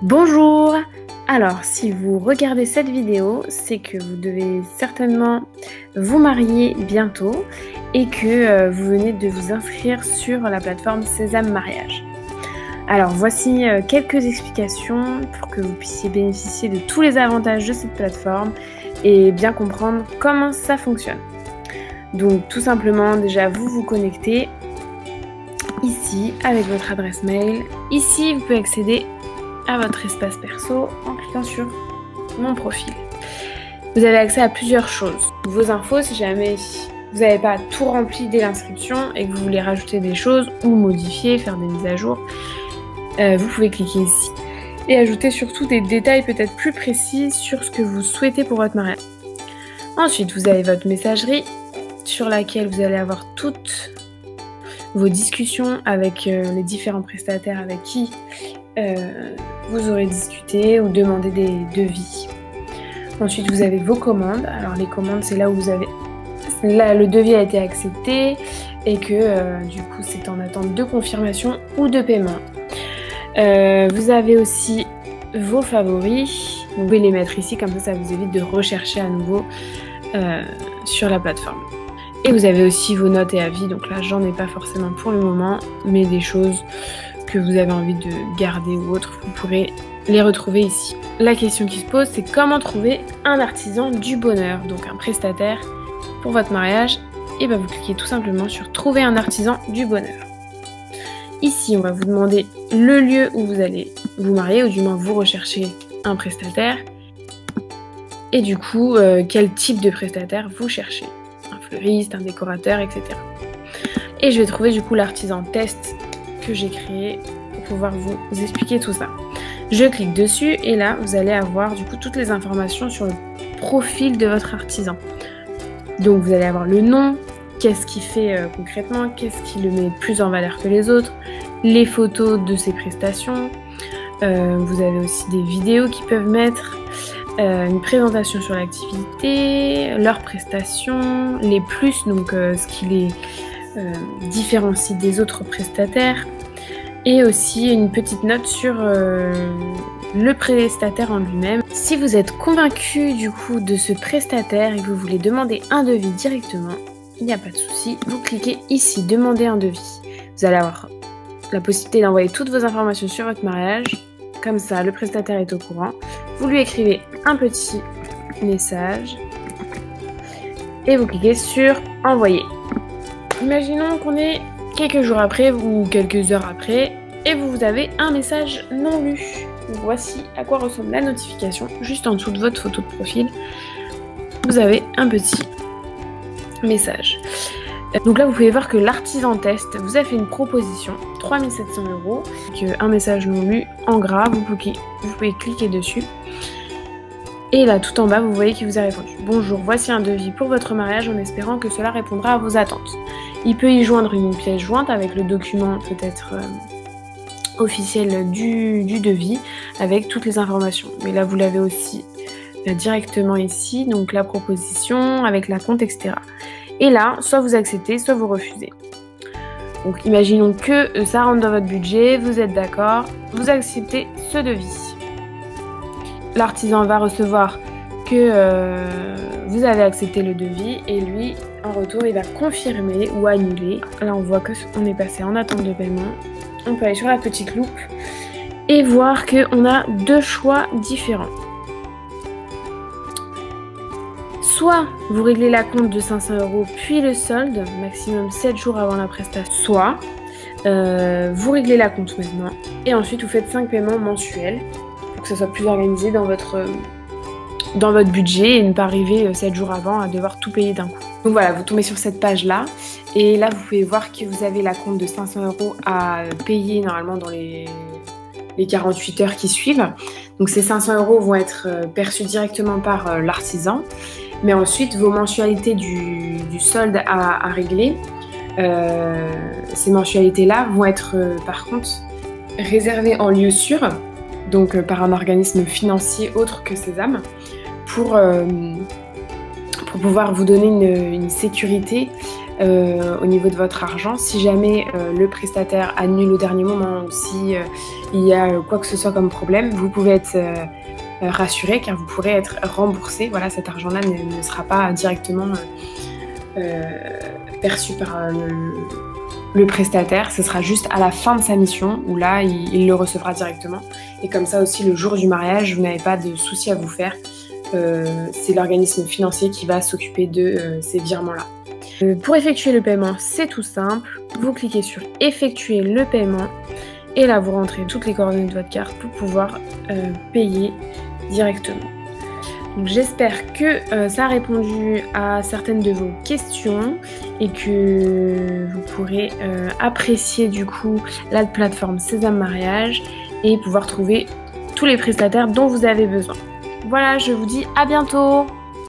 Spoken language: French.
Bonjour! Alors, si vous regardez cette vidéo, c'est que vous devez certainement vous marier bientôt et que vous venez de vous inscrire sur la plateforme Sésame Mariage. Alors, voici quelques explications pour que vous puissiez bénéficier de tous les avantages de cette plateforme et bien comprendre comment ça fonctionne. Donc, tout simplement, déjà, vous vous connectez ici avec votre adresse mail. Ici, vous pouvez accéder à votre espace perso en cliquant sur mon profil. Vous avez accès à plusieurs choses. Vos infos, si jamais vous n'avez pas tout rempli dès l'inscription et que vous voulez rajouter des choses ou modifier, faire des mises à jour, vous pouvez cliquer ici et ajouter surtout des détails peut-être plus précis sur ce que vous souhaitez pour votre mariage. Ensuite, vous avez votre messagerie sur laquelle vous allez avoir toutes vos discussions avec les différents prestataires avec qui vous aurez discuté ou demandé des devis. Ensuite, vous avez vos commandes. Alors les commandes, c'est là où vous avez le devis a été accepté et que du coup c'est en attente de confirmation ou de paiement. Vous avez aussi vos favoris. Vous pouvez les mettre ici, comme ça vous évite de rechercher à nouveau sur la plateforme. Et vous avez aussi vos notes et avis. Donc là, j'en ai pas forcément pour le moment, mais des choses que vous avez envie de garder ou autre, vous pourrez les retrouver ici. La question qui se pose, c'est comment trouver un artisan du bonheur, donc un prestataire pour votre mariage. Et bien vous cliquez tout simplement sur trouver un artisan du bonheur. Ici, on va vous demander le lieu où vous allez vous marier, ou du moins vous recherchez un prestataire. Et du coup, quel type de prestataire vous cherchez. Un fleuriste, un décorateur, etc. Et je vais trouver du coup l'artisan test que j'ai créé pour pouvoir vous expliquer tout ça. Je clique dessus et là vous allez avoir du coup toutes les informations sur le profil de votre artisan. Donc vous allez avoir le nom, qu'est-ce qu'il fait concrètement, qu'est-ce qui le met plus en valeur que les autres, les photos de ses prestations, vous avez aussi des vidéos qu'ils peuvent mettre, une présentation sur l'activité, leurs prestations, les plus, donc ce qui les différencie des autres prestataires, et aussi une petite note sur le prestataire en lui-même. Si vous êtes convaincu du coup de ce prestataire et que vous voulez demander un devis directement, il n'y a pas de souci, vous cliquez ici demander un devis. Vous allez avoir la possibilité d'envoyer toutes vos informations sur votre mariage, comme ça le prestataire est au courant. Vous lui écrivez un petit message et vous cliquez sur envoyer. Imaginons qu'on est quelques jours après ou quelques heures après et vous avez un message non lu. Voici à quoi ressemble la notification. Juste en dessous de votre photo de profil, vous avez un petit message. Donc là, vous pouvez voir que l'artisan test vous a fait une proposition, 3 700 €, un message non lu en gras, vous pouvez cliquer dessus. Et là, tout en bas, vous voyez qu'il vous a répondu « Bonjour, voici un devis pour votre mariage en espérant que cela répondra à vos attentes. » Il peut y joindre une pièce jointe avec le document peut-être officiel du devis avec toutes les informations. Mais là, vous l'avez aussi directement ici, donc la proposition avec la compte, etc. Et là, soit vous acceptez, soit vous refusez. Donc imaginons que ça rentre dans votre budget, vous êtes d'accord, vous acceptez ce devis. L'artisan va recevoir que vous avez accepté le devis et lui, en retour, il va confirmer ou annuler. Là, on voit qu'on est passé en attente de paiement. On peut aller sur la petite loupe et voir qu'on a deux choix différents. Soit vous réglez la compte de 500 € puis le solde, maximum 7 jours avant la prestation. Soit vous réglez la compte maintenant et ensuite vous faites 5 paiements mensuels pour que ça soit plus organisé dans votre budget et ne pas arriver 7 jours avant à devoir tout payer d'un coup. Donc voilà, vous tombez sur cette page là et là vous pouvez voir que vous avez la compte de 500 € à payer normalement dans les 48 heures qui suivent. Donc ces 500 € vont être perçus directement par l'artisan, mais ensuite vos mensualités du solde à régler, ces mensualités là vont être par contre réservées en lieu sûr, donc par un organisme financier autre que Sésame, pour pouvoir vous donner une sécurité au niveau de votre argent. Si jamais le prestataire annule au dernier moment ou si il y a quoi que ce soit comme problème, vous pouvez être rassuré car vous pourrez être remboursé. Voilà, cet argent-là ne sera pas directement perçu par le prestataire, ce sera juste à la fin de sa mission où là il le recevra directement, et comme ça aussi le jour du mariage vous n'avez pas de soucis à vous faire, c'est l'organisme financier qui va s'occuper de ces virements là. Pour effectuer le paiement, c'est tout simple, vous cliquez sur effectuer le paiement et là vous rentrez toutes les coordonnées de votre carte pour pouvoir payer directement. Donc j'espère que ça a répondu à certaines de vos questions et que vous pourrez apprécier du coup la plateforme Sésame Mariage et pouvoir trouver tous les prestataires dont vous avez besoin. Voilà, je vous dis à bientôt!